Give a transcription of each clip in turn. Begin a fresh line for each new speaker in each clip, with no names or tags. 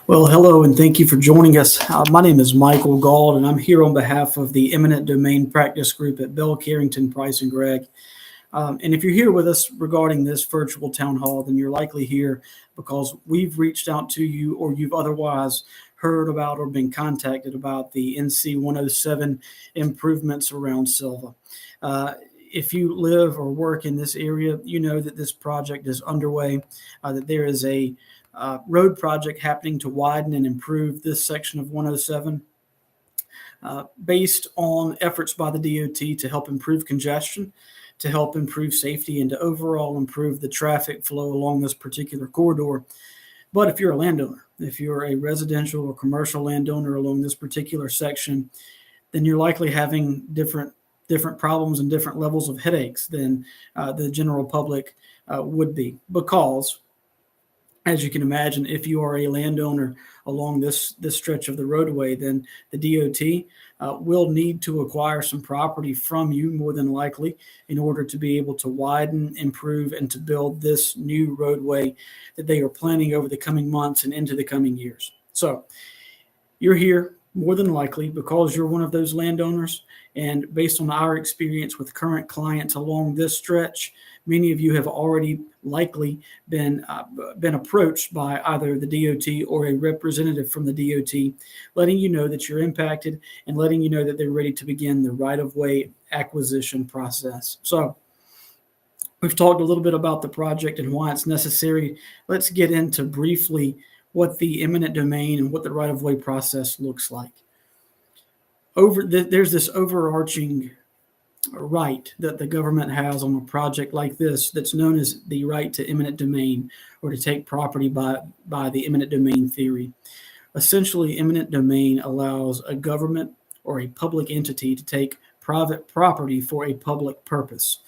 Well, hello, and thank you for joining us. My name is Michael Gauld, and I'm here on behalf of the Eminent Domain Practice Group at Carrington, Price and Gregg. And if you're here with us regarding this virtual town hall, then you're likely here because we've reached out to you or you've otherwise heard about or been contacted about the NC 107 improvements around Silva. If you live or work in this area, you know that this project is underway, that there is a road project happening to widen and improve this section of 107 based on efforts by the DOT to help improve congestion, to help improve safety, and to overall improve the traffic flow along this particular corridor. But if you're a landowner, if you're a residential or commercial landowner along this particular section, then you're likely having different problems and different levels of headaches than the general public would be, because as you can imagine, if you are a landowner along this stretch of the roadway, then the DOT will need to acquire some property from you, more than likely, in order to be able to widen, improve, and to build this new roadway that they are planning over the coming months and into the coming years. So you're here more than likely because you're one of those landowners. And based on our experience with current clients along this stretch, many of you have already likely been approached by either the DOT or a representative from the DOT, letting you know that you're impacted and letting you know that they're ready to begin the right-of-way acquisition process. So we've talked a little bit about the project and why it's necessary. Let's get into briefly what the eminent domain and what the right-of-way process looks like. There's this overarching right that the government has on a project like this that's known as the right to eminent domain, or to take property by the eminent domain theory. Essentially, eminent domain allows a government or a public entity to take private property for a public purpose.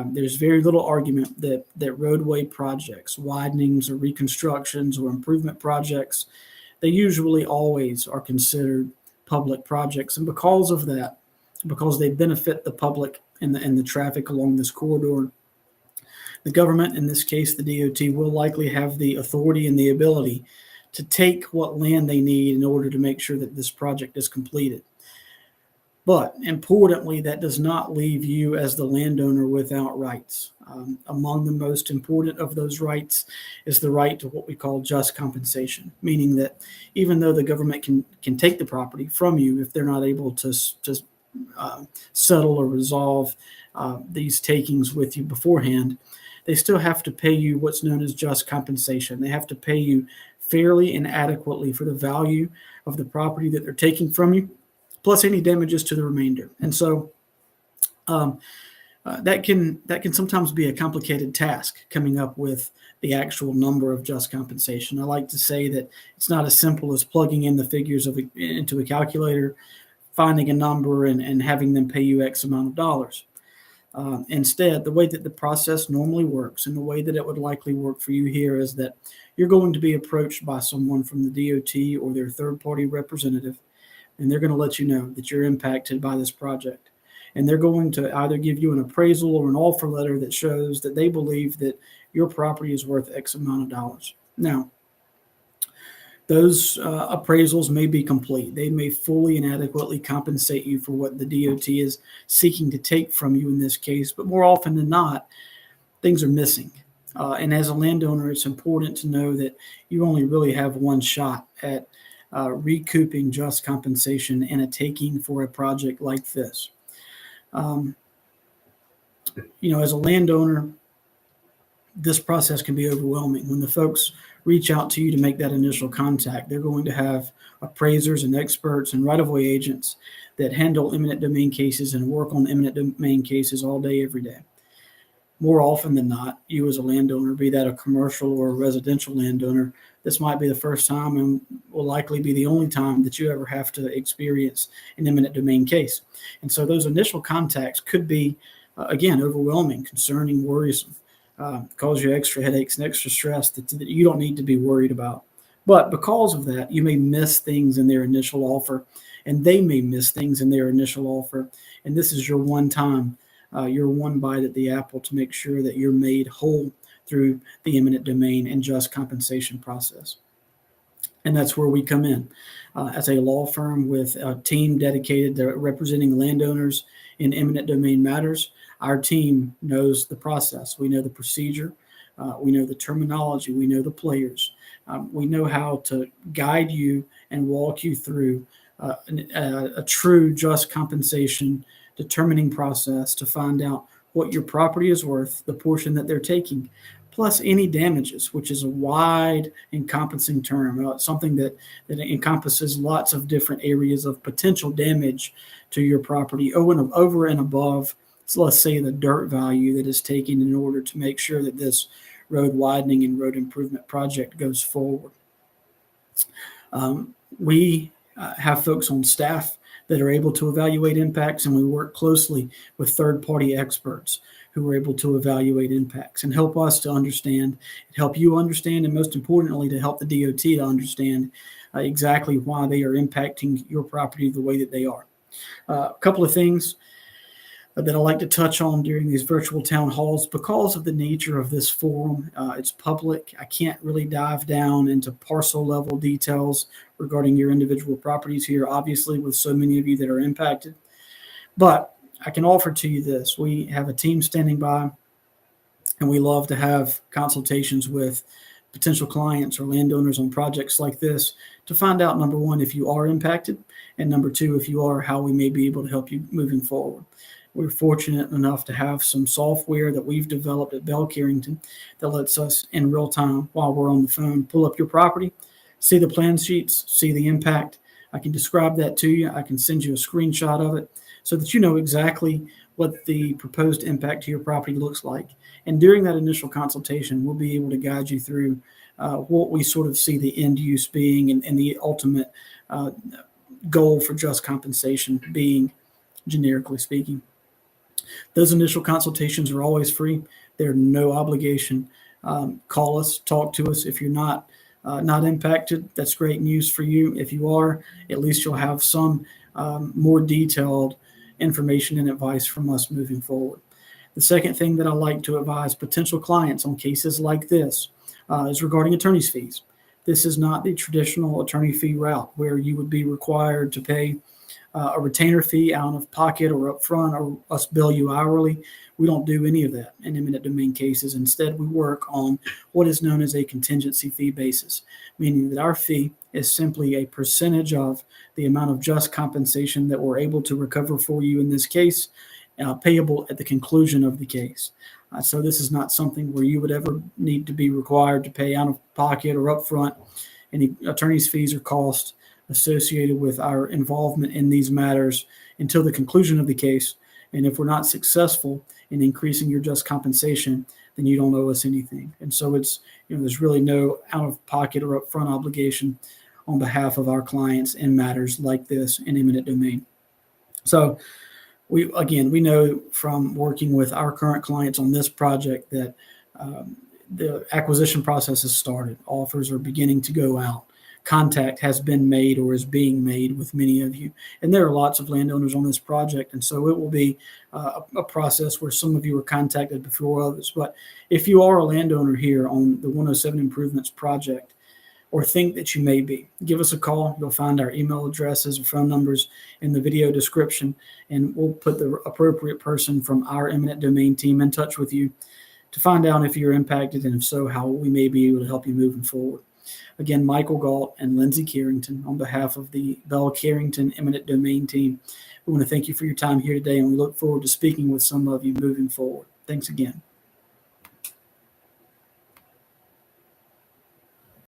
There's very little argument that roadway projects, widenings or reconstructions or improvement projects, they usually always are considered public projects. And because of that, because they benefit the public and the traffic along this corridor, the government, in this case the DOT, will likely have the authority and the ability to take what land they need in order to make sure that this project is completed. But importantly, that does not leave you as the landowner without rights. Among the most important of those rights is the right to what we call just compensation, meaning that even though the government can take the property from you if they're not able to settle or resolve these takings with you beforehand, they still have to pay you what's known as just compensation. They have to pay you fairly and adequately for the value of the property that they're taking from you, plus any damages to the remainder. And so that can sometimes be a complicated task, coming up with the actual number of just compensation. I like to say that it's not as simple as plugging in the figures into a calculator, finding a number, and having them pay you X amount of dollars. Instead, the way that the process normally works, and the way that it would likely work for you here, is that you're going to be approached by someone from the DOT or their third-party representative, and they're going to let you know that you're impacted by this project. And they're going to either give you an appraisal or an offer letter that shows that they believe that your property is worth X amount of dollars. Now, those appraisals may be complete. They may fully and adequately compensate you for what the DOT is seeking to take from you in this case, but more often than not, things are missing. And as a landowner, it's important to know that you only really have one shot at recouping just compensation and a taking for a project like this. As a landowner, this process can be overwhelming. When the folks reach out to you to make that initial contact, they're going to have appraisers and experts and right-of-way agents that handle eminent domain cases and work on eminent domain cases all day, every day. More often than not, you as a landowner, be that a commercial or a residential landowner, this might be the first time and will likely be the only time that you ever have to experience an eminent domain case. And so those initial contacts could be, again, overwhelming, concerning, worrisome, cause you extra headaches and extra stress that you don't need to be worried about. But because of that, you may miss things in their initial offer, and they may miss things in their initial offer. And this is your one time, your one bite at the apple to make sure that you're made whole through the eminent domain and just compensation process. And that's where we come in. As a law firm with a team dedicated to representing landowners in eminent domain matters, our team knows the process. We know the procedure. We know the terminology. We know the players. We know how to guide you and walk you through a true just compensation determining process to find out what your property is worth, the portion that they're taking, plus any damages, which is a wide encompassing term, something that encompasses lots of different areas of potential damage to your property over and above, so let's say, the dirt value that is taken in order to make sure that this road widening and road improvement project goes forward. We have folks on staff that are able to evaluate impacts, and we work closely with third-party experts who are able to evaluate impacts and help us to understand, help you understand, and most importantly, to help the DOT to understand exactly why they are impacting your property the way that they are. A couple of things that I like to touch on during these virtual town halls. Because of the nature of this forum, it's public. I can't really dive down into parcel level details regarding your individual properties here, obviously, with so many of you that are impacted. But I can offer to you this. We have a team standing by, and we love to have consultations with potential clients or landowners on projects like this to find out, number one, if you are impacted, and number two, if you are, how we may be able to help you moving forward. We're fortunate enough to have some software that we've developed at Carrington that lets us, in real time, while we're on the phone, pull up your property, see the plan sheets, see the impact. I can describe that to you. I can send you a screenshot of it so that you know exactly what the proposed impact to your property looks like. And during that initial consultation, we'll be able to guide you through what we sort of see the end use being and the ultimate goal for just compensation being, generically speaking. Those initial consultations are always free. They're no obligation. Call us, talk to us. If you're not impacted, that's great news for you. If you are, at least you'll have some more detailed information and advice from us moving forward. The second thing that I like to advise potential clients on cases like this is regarding attorney's fees. This is not the traditional attorney fee route where you would be required to pay a retainer fee out of pocket or upfront, or us bill you hourly. We don't do any of that in eminent domain cases. Instead, we work on what is known as a contingency fee basis, meaning that our fee is simply a percentage of the amount of just compensation that we're able to recover for you in this case, payable at the conclusion of the case. So this is not something where you would ever need to be required to pay out of pocket or upfront any attorney's fees or costs associated with our involvement in these matters until the conclusion of the case. And if we're not successful in increasing your just compensation, then you don't owe us anything. And so it's, there's really no out of pocket or upfront obligation on behalf of our clients in matters like this in eminent domain. So we know from working with our current clients on this project that the acquisition process has started. Offers are beginning to go out. Contact has been made or is being made with many of you. And there are lots of landowners on this project. And so it will be a process where some of you are contacted before others. But if you are a landowner here on the 107 Improvements project, or think that you may be, give us a call. You'll find our email addresses or phone numbers in the video description, and we'll put the appropriate person from our eminent domain team in touch with you to find out if you're impacted, and if so, how we may be able to help you moving forward. Again, Michael Galt and Lindsay Carrington, on behalf of the Carrington eminent domain team, we want to thank you for your time here today, and we look forward to speaking with some of you moving forward. Thanks again.